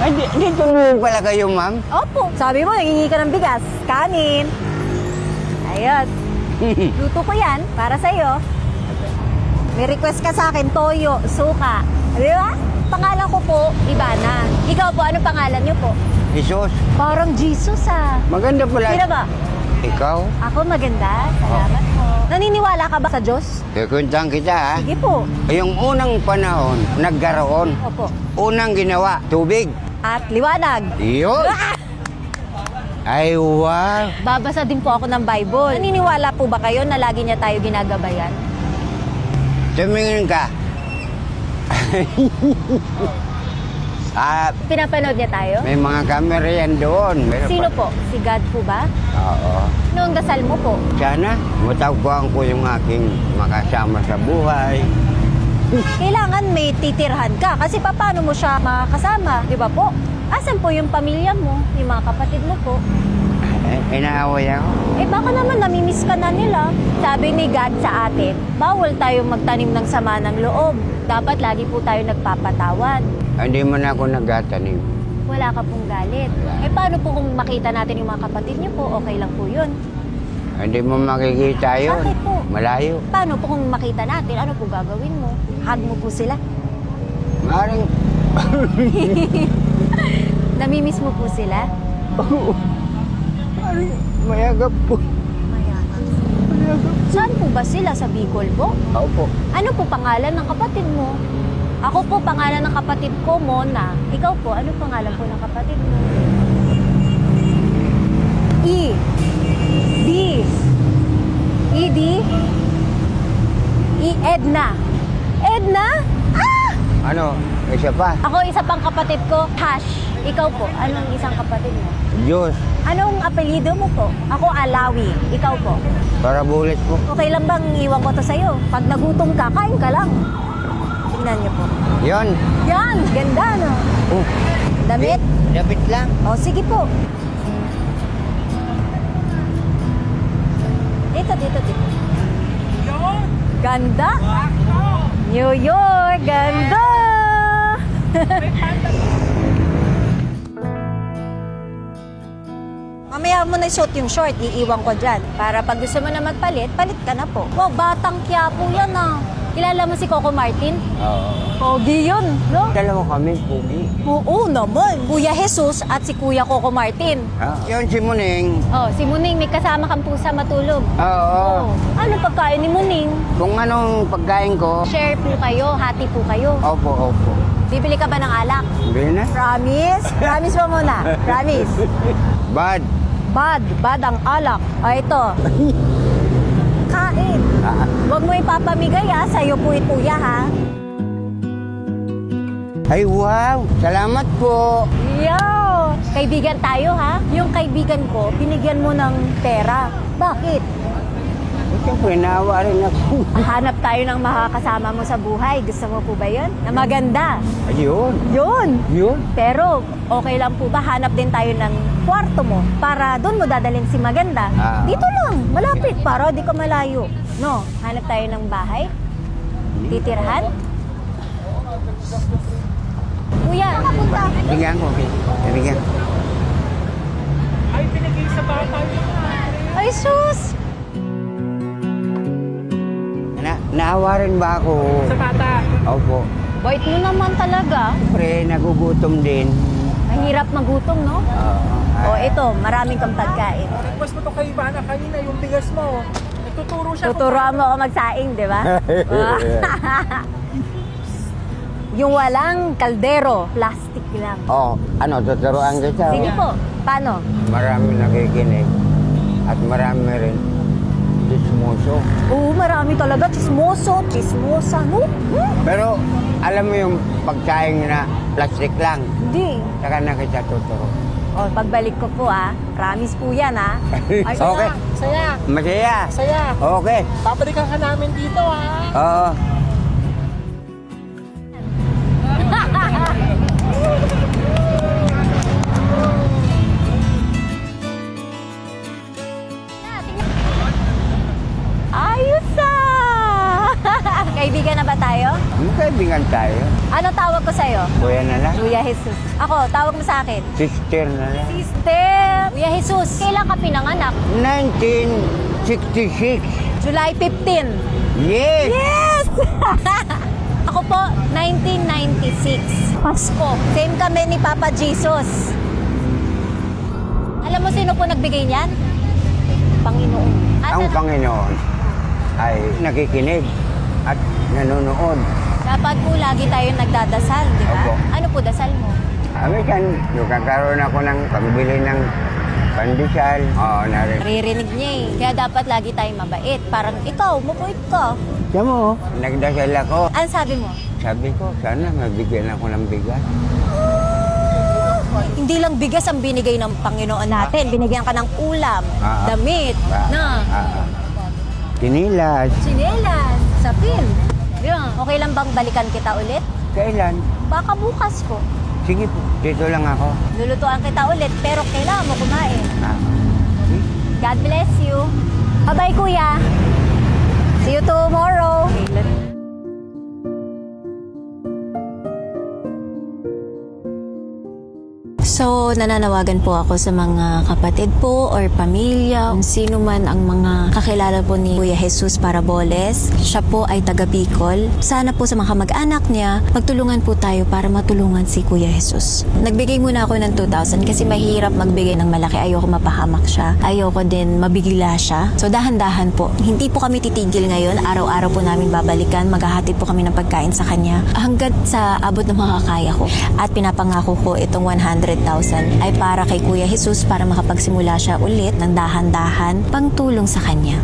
Ay, dito mo pala kayo, ma'am. Opo. Sabi mo, nangingi ka ng bigas. Kanin. Ayos. Luto ko yan para sa'yo. May request ka sa akin, toyo, suka. Di ba? Pangalan ko po, Ivana. Ikaw po, ano pangalan niyo po? Jesus, Parang Jesus ah. maganda pala. Sino ba? Ikaw? Ako maganda. Salamat po. Naniniwala ka ba sa Diyos? Kukuntang kita, ha? Sige po. Yung unang panahon, nagkaroon. Opo. Unang ginawa, tubig. At liwanag. Yun. Ay, wow. Babasa din po ako ng Bible. Naniniwala po ba kayo na lagi niya tayo ginagabayan? Tumingin ka. Pinapanood niya tayo? May mga camera yan doon. Meron Sino pa- po? Si God po ba? Oo. Noong dasal mo po? Sana, matagpuan ko yung aking makasama sa buhay. Kailangan may titirhan ka kasi paano mo siya makakasama, di ba po? Asan po yung pamilya mo, yung mga kapatid mo po? Inaaway ako. Eh baka naman namimiss ka na nila. Sabi ni God sa atin, bawal tayong magtanim ng sama ng loob. Dapat lagi po tayo nagpapatawad. Hindi mo na ako nagtatanim. Wala ka pong galit. Eh paano po kung makita natin yung mga kapatid niyo po, okay lang po yun. Hindi mo makikita yun. Bakit po? Malayo. Paano po kung makita natin, ano po gagawin mo? Hug mo po sila. Maring... Namimiss mo po sila? Maring mayagap po. Saan po ba sila? Sa Bicol po? Opo. Ano po pangalan ng kapatid mo? Ako po, pangalan ng kapatid ko, Mona. Ikaw po, ano pangalan po ng kapatid mo? E. D. E-D. E. Edna. Edna? Ah! Ano? Isa pa? Ako, isa pang kapatid ko, Hash. Ikaw po, anong isang kapatid mo? Diyos. Anong apelyido mo po? Ako, Alawi. Ikaw po? Para bulit po. Okay lang bang iwan ko to sa'yo? Pag nagutom ka, kain ka lang. Tingnan niyo po. Yon. Yan! Ganda, no? Oh. Damit? Dapat lang. O, sige po. Dito, dito, dito. Ganda! New York! Ganda! Mamaya mo na isuot yung short, iiwan ko dyan. Para pag gusto mo na magpalit, palit ka na po. Wow, batang Quiapo yan ah. Kilala mo si Coco Martin? Oo. Pogi yun, no? Dalawa kami, pugi. Oo naman. Kuya Jesus at si Kuya Coco Martin. Yon si Muning. Oh, si Muning, may kasama kang pusa matulog. Oo. Ano pagkain ni Muning? Kung anong pagkain ko, Share po kayo, hati po kayo. opo, opo. Bibili ka ba ng alak? Bili na. Promise? Promise mo muna. Promise. Bad. Bad ang alak. O ito. Kain. Huwag mo ipapamigay ha, sa'yo po ituya ha. Ay, wow. Salamat po. Yo! Kaibigan tayo ha. Yung kaibigan ko, binigyan mo ng pera. Bakit? Siyempre, naawa rin ako. Hanap tayo ng makakasama mo sa buhay. Gusto mo po ba yun? Na maganda. Ayun. Yun. Yun. Pero, okay lang po ba? Hanap din tayo ng kwarto mo para doon mo dadalhin si maganda. Dito lang, malapit para di ka malayo. No, hanap tayo ng bahay. Titirhan. Kuya, nakapunta. Bigyan ko. Bigyan. Ay, pinigay sa bata yun. Ay, sus! Naawa rin ba ako? Sa bata. Opo. Bait mo naman talaga. Siyempre, nagugutom din. Mahirap magutom, no? Oo. O, ito, maraming kang pagkain. Request mo to kay Ivana kanina, yung bigas mo. Nagtuturo siya. Tuturuan mo ako magsaing, di ba? Yung walang kaldero, plastic lang. Oh, ano, tuturuan kita. Sige po, paano? Marami nakikinig. At marami rin dismuso. Oo, marami talaga. Chismoso, chismosa, no? Pero, alam mo yung pagkain na plastic lang. Hindi. Saka na kita tuturo. O, pagbalik ko po promise po yan Ay, Okay. Saya. Masaya. Saya. Okay. Babalikan ka namin dito, ha? Oo. Ayos Kaibigan na ba tayo? Magkaibigan tayo. Ano tawag ko sa'yo? Kuya na lang. Kuya Jesus. Ako, tawag mo sa akin. Sister na lang. Sister! Kuya Jesus, kailan ka pinanganak? 1966. July 15. Yes! Yes! Ako po, 1996. Pasko. Same kami ni Papa Jesus. Alam mo sino po nagbigay niyan? Panginoon. Ang Panginoon ay nakikinig at nanonood. Dapat po lagi tayong nagdadasal, di ba? Opo. Ano po dasal mo? Minsan, nagkakaroon ako ng pambili ng pandesal. Oo, narin. Naririnig niya eh. Kaya dapat lagi tayong mabait. Parang ikaw, mabait ka. Siya mo, nagdasal ako. Ano sabi mo? Sabi ko, sana mabigyan ako ng bigas. Hindi lang bigas ang binigay ng Panginoon natin. Binigyan ka ng ulam, damit, na Tinilas. sinelas, sapin. Yeah. Okay lang bang balikan kita ulit? Kailan? Baka bukas po. Sige po, dito lang ako. Lulutuan kita ulit, pero kailangan mo kumain. God bless you. Bye-bye, kuya. See you tomorrow. So, nananawagan po ako sa mga kapatid po or pamilya, kung sino man ang mga kakilala po ni Kuya Jesus Paraboles. Siya po ay taga Bicol. Sana po sa mga kamag-anak niya, magtulungan po tayo para matulungan si Kuya Jesus. Nagbigay muna ako ng 2,000 kasi mahirap magbigay ng malaki. Ayoko mapahamak siya. Ayoko din mabigla siya. So, dahan-dahan po. Hindi po kami titigil ngayon. Araw-araw po namin babalikan. Maghahatid po kami ng pagkain sa kanya hanggat sa abot ng makakaya ko. At pinapangako ko itong 100,000 ay para kay Kuya Jesus para makapagsimula siya ulit ng dahan-dahan pangtulong sa kanya.